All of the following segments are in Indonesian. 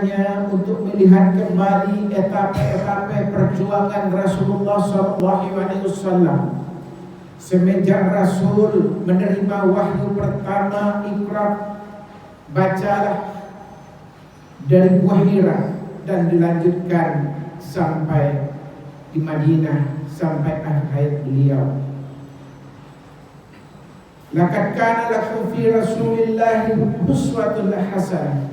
kepadanya untuk melihat kembali etape-etape perjuangan Rasulullah SAW. Semenjak Rasul menerima wahyu pertama, Iqra, bacalah, dari Gua Hira, dan dilanjutkan sampai di Madinah, sampai akhir hayat beliau. Laqad kana lakum fi Rasulillahi uswatun hasanah.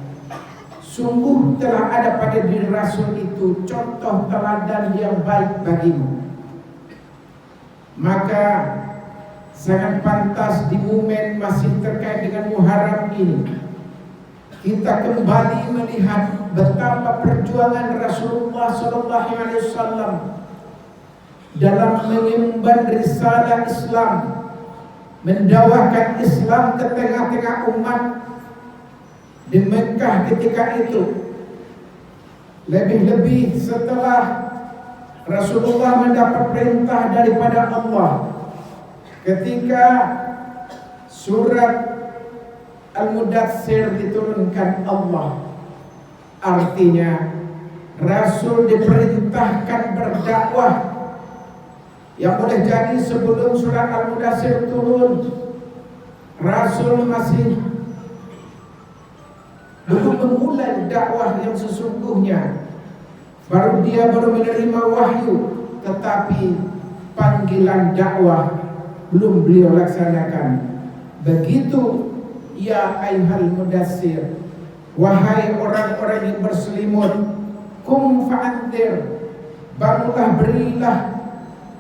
Sungguh telah ada pada diri Rasul itu contoh teladan yang baik bagimu. Maka sangat pantas di momen masih terkait dengan Muharram ini kita kembali melihat betapa perjuangan Rasulullah SAW dalam mengemban risalah Islam, mendakwahkan Islam ke tengah-tengah umat di Mekah ketika itu. Lebih-lebih setelah Rasulullah mendapat perintah daripada Allah ketika surat Al-Mudaththir diturunkan Allah. Artinya Rasul diperintahkan berdakwah. Yang boleh jadi sebelum surat Al-Mudaththir turun, Rasul masih belum memulai dakwah yang sesungguhnya. Dia baru menerima wahyu, tetapi panggilan dakwah belum beliau laksanakan. Begitu, ya ayyuhal mudaththir, wahai orang-orang yang berselimut, kum fa'andir, bangunlah, berilah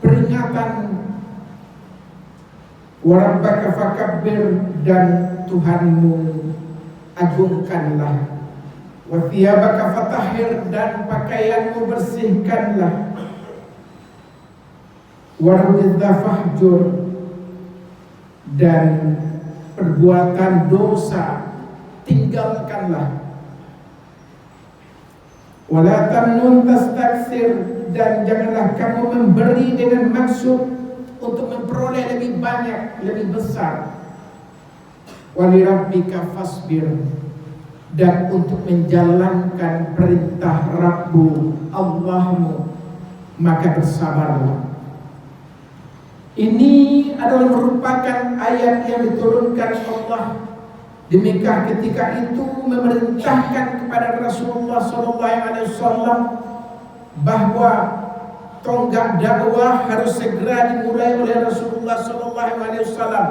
peringatan, wa rabbaka fakabbir, dan Tuhanmu agungkanlah, wa thiyabaka fatahhir, dan pakaianmu bersihkanlah, wa ridza fahjur, dan perbuatan dosa tinggalkanlah, wala tamnun tastakthir, dan janganlah kamu memberi dengan maksud untuk memperoleh lebih banyak, lebih besar, walirabbika fasbir, dan untuk menjalankan perintah Rabbu Allahmu maka bersabarlah. Ini adalah merupakan ayat yang diturunkan Allah di Mekah ketika itu, memerintahkan kepada Rasulullah SAW bahwa tonggak dakwah harus segera dimulai oleh Rasulullah SAW,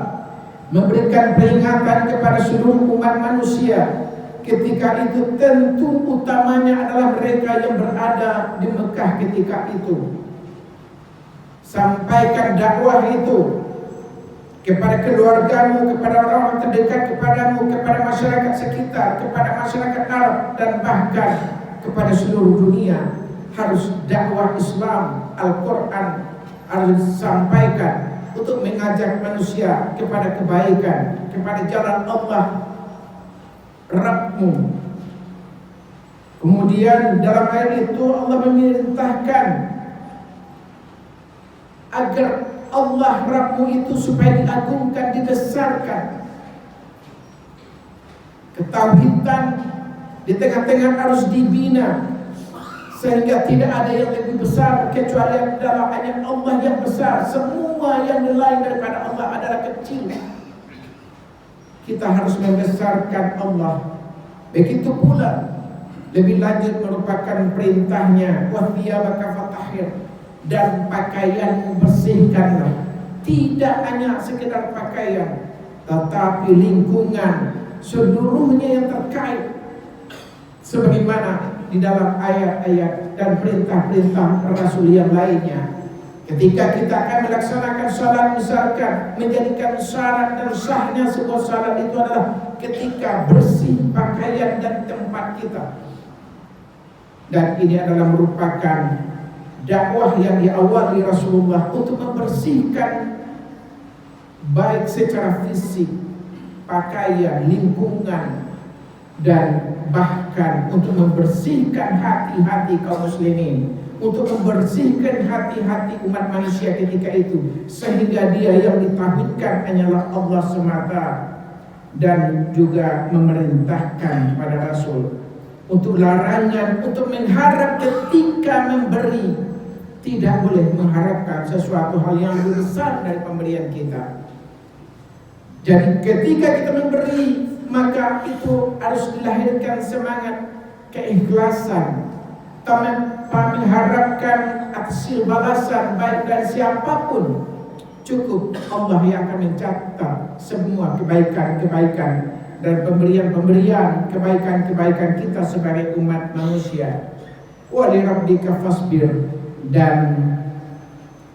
memberikan peringatan kepada seluruh umat manusia. Ketika itu tentu utamanya adalah mereka yang berada di Mekah ketika itu. Sampaikan dakwah itu kepada keluargamu, kepada orang-orang terdekat kepadamu, kepada masyarakat sekitar, kepada masyarakat Arab, dan bahkan kepada seluruh dunia. Harus dakwah Islam, Al-Quran harus disampaikan untuk mengajak manusia kepada kebaikan, kepada jalan Allah Rabbmu. Kemudian dalam ayat itu Allah memerintahkan agar Allah Rabbmu itu supaya diagungkan, dibesarkan. Ketauhidan di tengah-tengah harus dibina, sehingga tidak ada yang lebih besar kecuali adalah hanya Allah yang besar. Semua yang lain daripada Allah adalah kecil. Kita harus membesarkan Allah. Begitu pula lebih lanjut merupakan perintahnya, wa thiyabaka fatahhir, dan pakaianmu bersihkanlah. Tidak hanya sekedar pakaian, tetapi lingkungan seluruhnya yang terkait, sebagaimana di dalam ayat-ayat dan perintah-perintah Rasul yang lainnya. Ketika kita akan melaksanakan salat, misalkan menjadikan syarat dan sahnya sebuah salat itu adalah ketika bersih pakaian dan tempat kita. Dan ini adalah merupakan dakwah yang diawali Rasulullah untuk membersihkan baik secara fisik, pakaian, lingkungan, dan bahkan untuk membersihkan hati-hati kaum muslimin, untuk membersihkan hati-hati umat manusia ketika itu, sehingga dia yang ditauhidkan hanyalah Allah semata, dan juga memerintahkan kepada Rasul untuk larangan, untuk mengharap ketika memberi. Tidak boleh mengharapkan sesuatu hal yang lebih besar dari pemberian kita. Jadi ketika kita memberi, maka itu harus dilahirkan semangat keikhlasan, tanpa mengharapkan hasil balasan baik dari siapapun. Cukup Allah yang akan mencatat semua kebaikan-kebaikan dan pemberian-pemberian kebaikan-kebaikan kita sebagai umat manusia. Wa li rabbika fasbir. Dan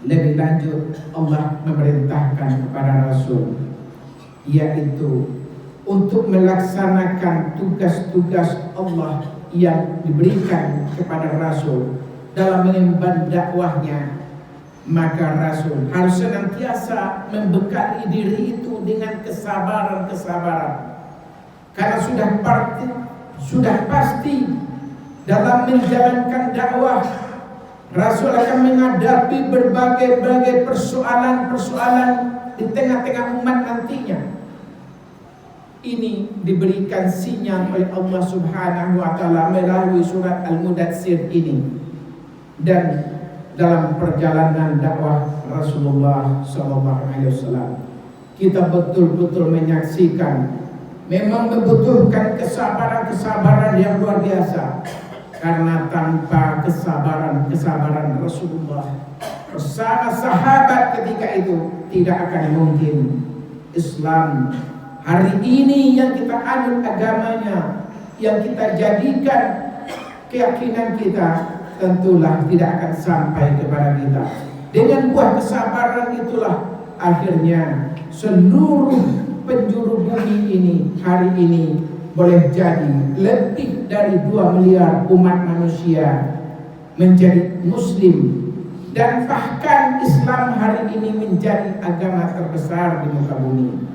lebih lanjut Allah memerintahkan kepada Rasul, yaitu untuk melaksanakan tugas-tugas Allah yang diberikan kepada Rasul dalam mengemban dakwahnya. Maka Rasul harus senantiasa membekali diri itu dengan kesabaran-kesabaran, karena sudah pasti dalam menjalankan dakwah Rasul akan menghadapi berbagai persoalan-persoalan di tengah-tengah umat nantinya. Ini diberikan sinyal oleh Allah Subhanahu wa taala melalui surat Al-Mudatsir ini. Dan dalam perjalanan dakwah Rasulullah SAW, kita betul-betul menyaksikan memang membutuhkan kesabaran yang luar biasa, karena tanpa kesabaran Rasulullah bersama sahabat ketika itu tidak akan mungkin Islam hari ini yang kita anut agamanya, yang kita jadikan keyakinan kita, tentulah tidak akan sampai kepada kita. Dengan buah kesabaran itulah akhirnya seluruh penjuru bumi ini hari ini boleh jadi lebih dari 2 miliar umat manusia menjadi muslim, dan bahkan Islam hari ini menjadi agama terbesar di muka bumi.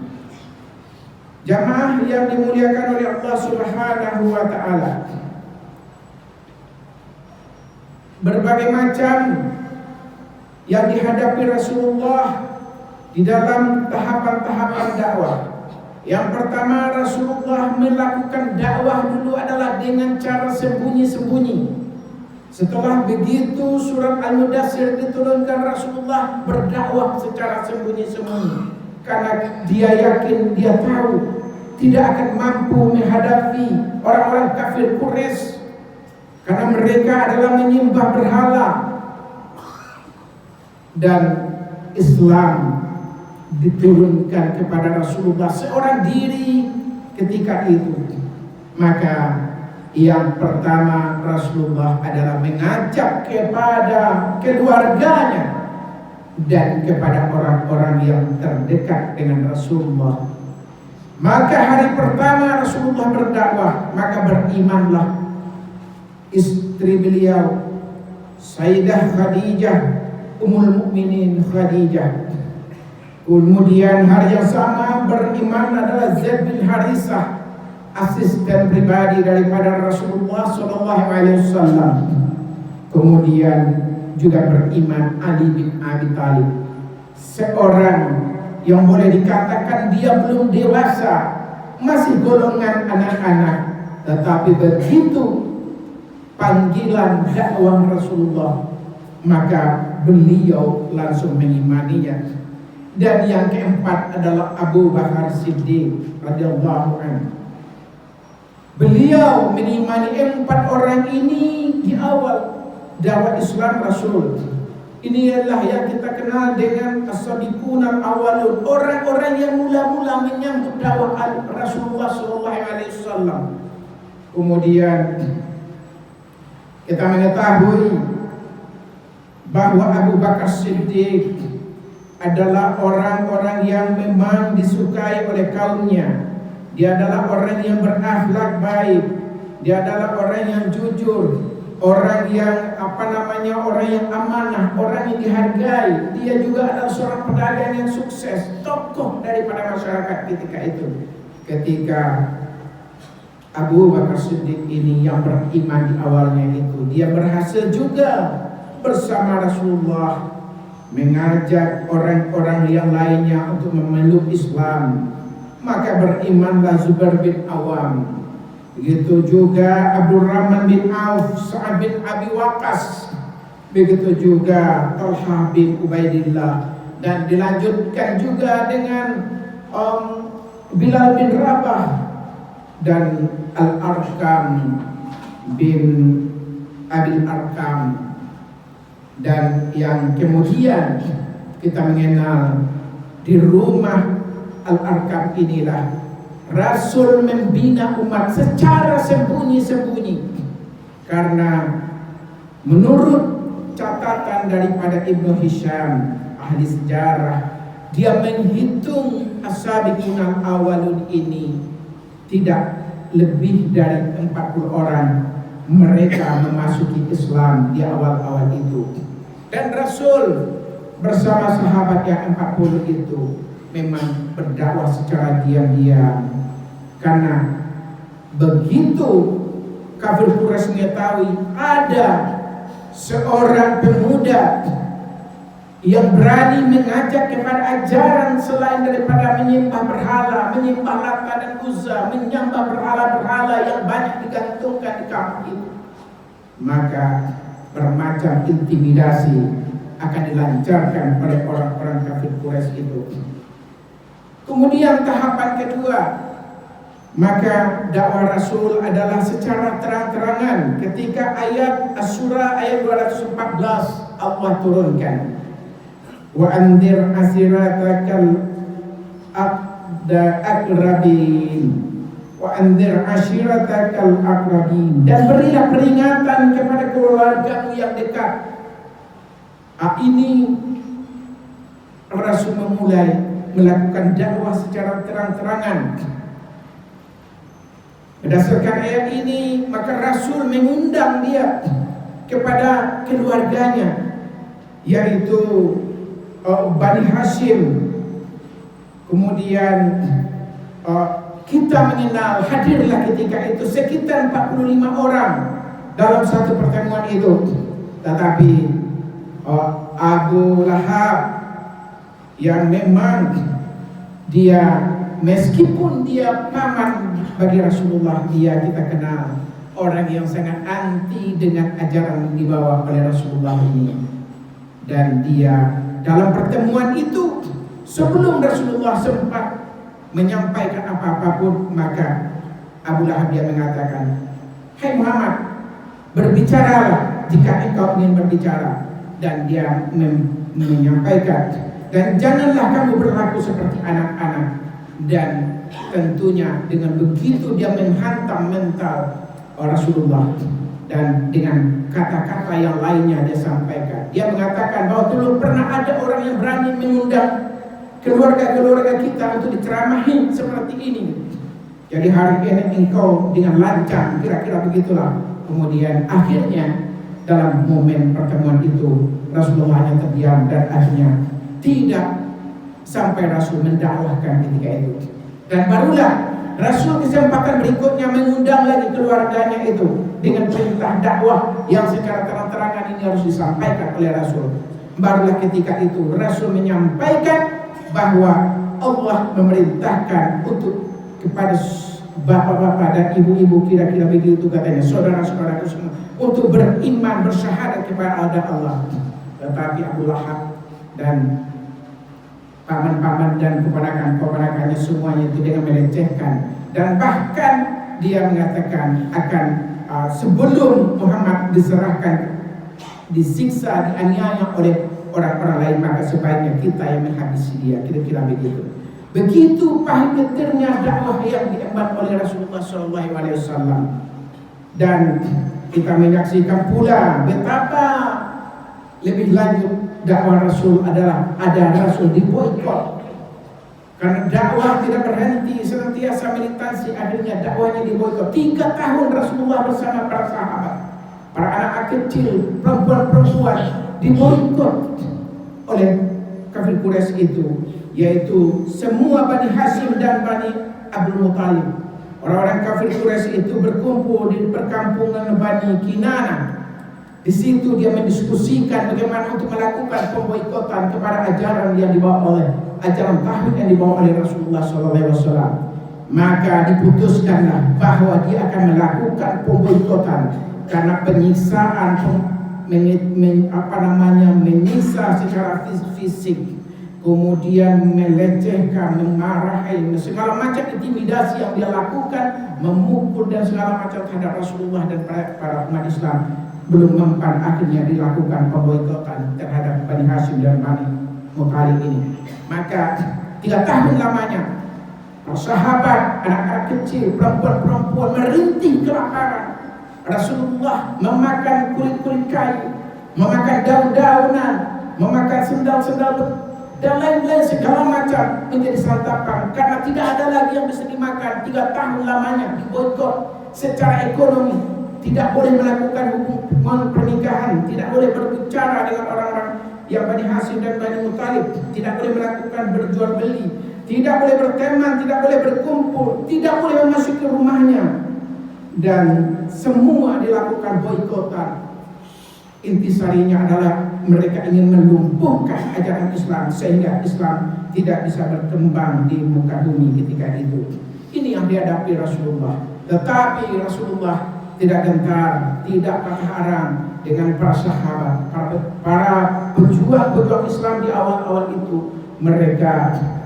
Jamaah yang dimuliakan oleh Allah Subhanahu wa taala, berbagai macam yang dihadapi Rasulullah di dalam tahapan-tahapan dakwah. Yang pertama, Rasulullah melakukan dakwah dulu adalah dengan cara sembunyi-sembunyi. Setelah begitu surat Al-Mudatsir diturunkan, Rasulullah berdakwah secara sembunyi-sembunyi, karena dia yakin, dia tahu tidak akan mampu menghadapi orang-orang kafir Quraisy, karena mereka adalah menyembah berhala. Dan Islam diturunkan kepada Rasulullah seorang diri ketika itu. Maka yang pertama Rasulullah adalah mengajak kepada keluarganya dan kepada orang-orang yang terdekat dengan Rasulullah. Maka hari pertama Rasulullah berdakwah, maka berimanlah istri beliau Sayyidah Khadijah, Ummul Mukminin Khadijah. Kemudian hari yang sama beriman adalah Zaid bin Harisah, asisten pribadi daripada Rasulullah SAW. Kemudian juga beriman Ali bin Abi Thalib, seorang yang boleh dikatakan dia belum dewasa, masih golongan anak-anak, tetapi begitu panggilan dakwah Rasulullah, maka beliau langsung mengimaninya. Dan yang keempat adalah Abu Bakar Siddiq radhiyallahu anhu. Beliau mengimani 4 orang ini di awal dakwah Islam Rasul. Ini adalah yang kita kenal dengan as-sadiqun al-awwalun, orang-orang yang mula-mula menyambut dakwah Rasulullah SAW. Kemudian kita mengetahui bahwa Abu Bakar Siddiq adalah orang-orang yang memang disukai oleh kaumnya. Dia adalah orang yang berakhlak baik, dia adalah orang yang jujur, orang yang orang yang amanah, orang yang dihargai. Dia juga adalah seorang pedagang yang sukses, tokoh daripada masyarakat ketika itu. Ketika Abu Bakar Siddiq ini yang beriman di awalnya itu, dia berhasil juga bersama Rasulullah mengajak orang-orang yang lainnya untuk memeluk Islam. Maka berimanlah Zubair bin Awam, begitu juga Abdurrahman bin Auf, Sa'ad bin Abi Waqqas, begitu juga Talha bin Ubaidillah, dan dilanjutkan juga dengan Bilal bin Rabah dan Al-Arqam bin Abil Arqam. Dan yang kemudian kita mengenal di rumah Al-Arqam inilah Rasul membina umat secara sembunyi-sembunyi, karena menurut catatan daripada Ibnu Hisham, ahli sejarah, dia menghitung as-sabiqun al-awwalun ini tidak lebih dari 40 orang mereka memasuki Islam di awal-awal itu. Dan Rasul bersama sahabat yang 40 itu memang berdakwah secara diam-diam, karena begitu kafir Quraisy mengetahui ada seorang pemuda yang berani mengajak kepada ajaran selain daripada menyembah berhala, menyembah Lata dan Uzza, menyembah berhala-berhala yang banyak digantungkan di kampung itu, maka bermacam intimidasi akan dilancarkan oleh orang-orang kafir Quraisy itu. Kemudian tahapan kedua, maka dakwah Rasul adalah secara terang-terangan. Ketika ayat Asy-Syura ayat 214 Allah turunkan, wa anzir asiratakal aqrabin, wa anzir ashiratakal aqrabin, dan berilah peringatan kepada keluargamu yang dekat. Ini Rasul memulai melakukan dakwah secara terang-terangan. Berdasarkan ayat ini, maka Rasul mengundang dia kepada keluarganya, yaitu Bani Hashim. Kemudian kita mengenal, hadirlah ketika itu sekitar 45 orang dalam satu pertemuan itu. Tetapi Abu Lahab yang memang dia, meskipun dia paman bagi Rasulullah, dia kita kenal orang yang sangat anti dengan ajaran yang dibawa oleh Rasulullah ini. Dan dia dalam pertemuan itu, sebelum Rasulullah sempat menyampaikan apa-apapun, maka Abu Lahab dia mengatakan, "Hai Muhammad, berbicaralah jika engkau ingin berbicara." Dan dia menyampaikan, dan janganlah kamu berlaku seperti anak-anak. Dan tentunya dengan begitu dia menghantam mental Rasulullah, dan dengan kata-kata yang lainnya dia sampaikan. Dia mengatakan bahwa dulu pernah ada orang yang berani mengundang keluarga-keluarga kita untuk diceramahin seperti ini. Jadi hari ini engkau dengan lancang, kira-kira begitulah. Kemudian akhirnya dalam momen pertemuan itu Rasulullah hanya terdiam, dan akhirnya tidak sampai Rasul mendakwahkan ketika itu. Dan barulah Rasul kesempatan berikutnya mengundang lagi keluarganya itu dengan perintah dakwah yang secara terang-terangan ini harus disampaikan oleh Rasul. Barulah ketika itu Rasul menyampaikan bahwa Allah memerintahkan untuk kepada bapak-bapak dan ibu-ibu, kira-kira begitu katanya, saudara-saudaraku semua, untuk beriman, bersyahadat kepada Allah. Tetapi Abu Lahab dan paman-paman dan keponakan-keponakannya semuanya itu dengan melecehkan, dan bahkan dia mengatakan akan sebelum Muhammad diserahkan, disiksa, dianiaya oleh orang-orang lain, maka sebaiknya kita yang menghabisi dia, kira-kira begitu. Begitu pahit getirnya dakwah yang diemban oleh Rasulullah SAW. Dan kita menyaksikan pula betapa lebih lanjut dakwah Rasul adalah ada Rasul diboikot, karena dakwah tidak berhenti, senantiasa militansi. Akhirnya dakwahnya diboikot. 3 tahun Rasulullah bersama para sahabat, para anak kecil, perempuan-perempuan diboikot oleh kafir Quraisy itu, yaitu semua Bani Hashim dan Bani Abdul Muthalib. Orang-orang kafir Quraisy itu berkumpul di perkampungan Bani Kinanah. Di situ dia mendiskusikan bagaimana untuk melakukan pemboikotan kepada ajaran yang dibawa oleh ajaran tauhid yang dibawa oleh Rasulullah SAW. maka diputuskanlah bahwa dia akan melakukan pemboikotan karena penyiksaan, menyiksa secara fisik, kemudian melecehkan, memarahi, segala macam intimidasi yang dia lakukan, memukul dan segala macam terhadap Rasulullah dan para umat Islam. Belum mempan, akhirnya dilakukan pemboikotan terhadap Bani Hashim dan Bani Muthalib ini. Maka 3 tahun lamanya sahabat, anak-anak kecil, perempuan-perempuan merintih kelaparan. Rasulullah memakan kulit-kulit kayu, memakan daun-daunan, memakan sendal-sendal dan lain-lain segala macam menjadi santapan, karena tidak ada lagi yang bisa dimakan. 3 tahun lamanya diboikot secara ekonomi, tidak boleh melakukan hubungan pernikahan, tidak boleh berbicara dengan orang-orang yang Bani Hashim dan Bani Muthalib, tidak boleh melakukan berjual beli, tidak boleh berteman, tidak boleh berkumpul, tidak boleh memasuki rumahnya, dan semua dilakukan boikotan. Intisarinya adalah mereka ingin melumpuhkan ajaran Islam sehingga Islam tidak bisa berkembang di muka bumi ketika itu. Ini yang dihadapi Rasulullah. Tetapi Rasulullah tidak gentar, tidak patah arang dengan para sahabat, para pejuang-pejuang Islam di awal-awal itu. Mereka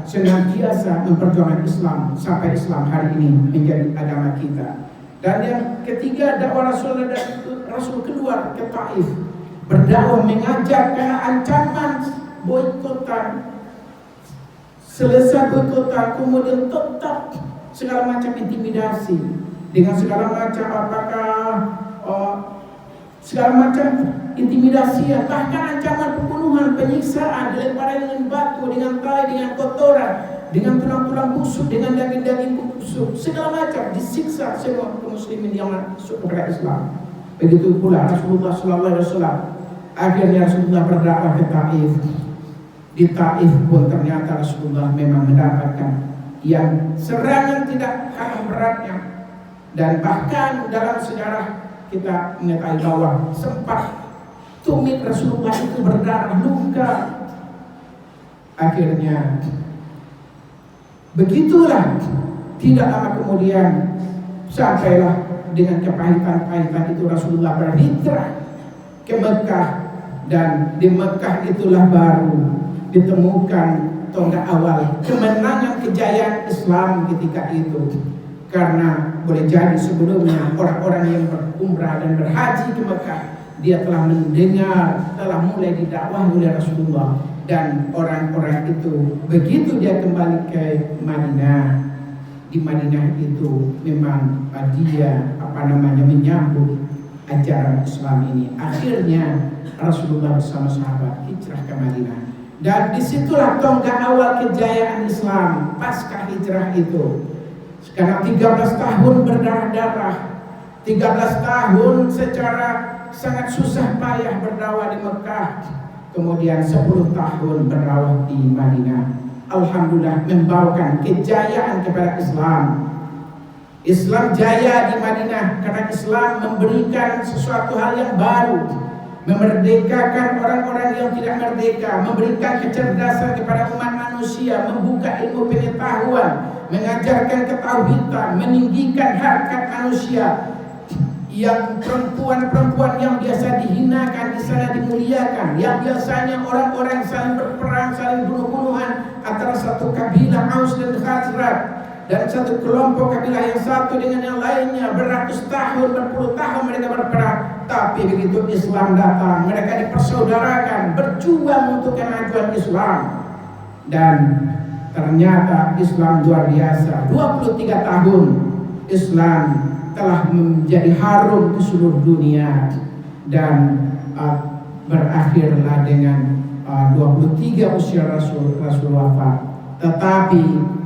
senantiasa memperjuangkan Islam sampai Islam hari ini menjadi agama kita. Dan yang ketiga, dakwah Rasul keluar ke Taif, berdakwah, mengajak karena ancaman boikotan. Selesai boikotan, kemudian tetap segala macam intimidasi dengan segala macam segala macam intimidasi, bahkan ancaman pembunuhan, penyiksaan, dilemparan dengan batu, dengan tai, dengan kotoran, dengan tulang-tulang busuk, dengan daging-daging busuk, segala macam disiksa semua kaum muslimin yang masuk kepada Islam. Begitu pula Rasulullah SAW. Akhirnya Rasulullah berdakwah ke Taif. Di Taif pun ternyata Rasulullah memang mendapatkan yang serangan tidak kalah beratnya, dan bahkan dalam sejarah kita mengetahui bahwa sempat tumit Rasulullah itu berdarah luka. Akhirnya begitulah, tidak lama kemudian sampailah dengan kepahitan-pahitan itu Rasulullah berhijrah ke Mekah, dan di Mekah itulah baru ditemukan tonggak awal kemenangan, kejayaan Islam ketika itu. Karena boleh jadi sebelumnya orang-orang yang berumrah dan berhaji ke Mekah, dia telah mendengar, telah mulai didakwahi oleh Rasulullah, dan orang-orang itu begitu dia kembali ke Madinah, di Madinah itu memang dia menyambut ajaran Islam ini. Akhirnya Rasulullah bersama sahabat hijrah ke Madinah, dan disitulah tonggak awal kejayaan Islam pasca hijrah itu. Karena 13 tahun berdarah-darah, 13 tahun secara sangat susah payah berdakwah di Mekah, kemudian 10 tahun berdakwah di Madinah. Alhamdulillah membawakan kejayaan kepada Islam. Islam jaya di Madinah karena Islam memberikan sesuatu hal yang baru, memerdekakan orang-orang yang tidak merdeka, memberikan kecerdasan kepada umat manusia, membuka ilmu pengetahuan, mengajarkan ketauhidan, meninggikan harkat manusia. Yang perempuan-perempuan yang biasa dihinakan di sana dimuliakan, yang biasanya orang-orang saling berperang, saling bunuh-bunuhan antara satu kabilah Aus dan Khazraj, dan satu kelompok kabilah yang satu dengan yang lainnya, beratus tahun, berpuluh tahun mereka berperang. Tapi begitu Islam datang, mereka dipersaudarakan, berjuang untuk kemajuan Islam. Dan ternyata Islam luar biasa. 23 tahun Islam telah menjadi harum ke seluruh dunia, dan berakhirlah dengan 23 usia Rasul wafat. Tetapi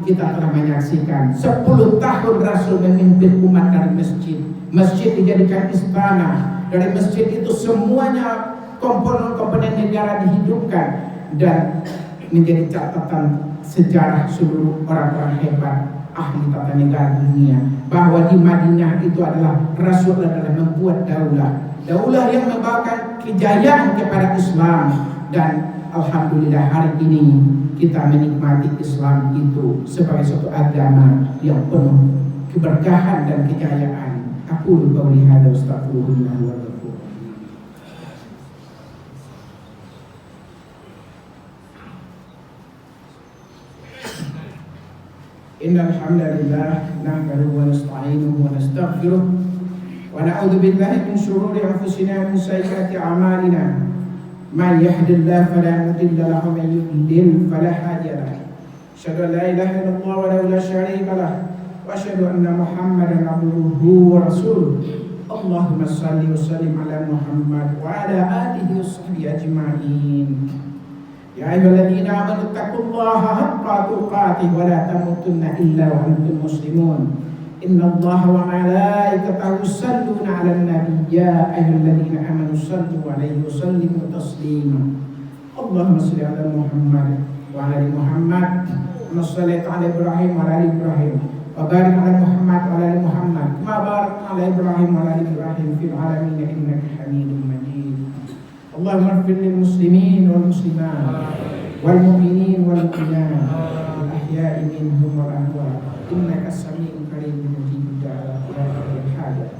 kita telah menyaksikan 10 tahun Rasul memimpin umat dari masjid. Masjid dijadikan istana. Dari masjid itu semuanya komponen-komponen negara dihidupkan, dan menjadi catatan sejarah seluruh orang-orang hebat ahli tata negara dunia, bahwa di Madinah itu adalah Rasul adalah membuat daulah yang membawakan kejayaan kepada Islam, dan alhamdulillah hari ini kita menikmati Islam itu sebagai suatu agama yang penuh keberkahan dan kejayaan. Aku qauli hadza astaghfirullah wa lakum. Innal hamdalillah nahmaduhu wa nasta'inuhu wa nastaghfiruh wa na'udzu billahi min shururi anfusina wa min sayyiati a'malina. Man yahdihillahu fala mudilla lahu wa man yudlil fala hadiya lahu. Asyhadu an la ilaha illallah wa la syarika lahu wa asyhadu anna Muhammadan abduhu wa rasuluh. Allahumma shalli wa sallim ala Muhammad wa ala alihi wa sahbihi ajma'in. Ya ayyuhalladzina amanu taqullaha haqqa tuqatih wa la tamutunna illa wa antum muslimun. Innallaha wa malaikatahu yusalluna 'alan nabiy ya ayyuhalladzina amanu sallu 'alaihi wa sallimu taslima. Allahumma shalli 'ala Muhammad wa 'ala ali Muhammad kama shallaita 'ala Ibrahim wa 'ala ali Ibrahim wa barik 'ala Muhammad wa 'ala ali Muhammad kama barakta 'ala Ibrahim wa 'ala ali Ibrahim fil 'alamin innaka Hamidum Majid. Allahumma ighfir lil muslimin wal muslimat wal mu'minin wal mu'minat al ahya'i minhum wal amwat innaka as-sami'ul karim mujibud da'wat ya rabbal hajat.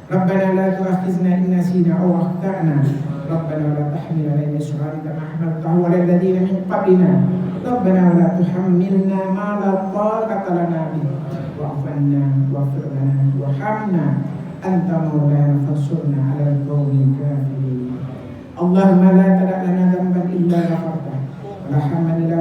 Rabbana la tu'akhizna in nasina aw akhtana. Rabbana la tahmil 'alaina isran kama hamaltahu 'ala alladhina min qablina. Rabbana la tuhammilna ma la taqata lana bihi wa'fu 'anna waghfir lana warhamna anta maulana fansurna 'alal qawmil kafirin. Allahumma la tada' lana dhanban illa ghafartahu wa la hamman illa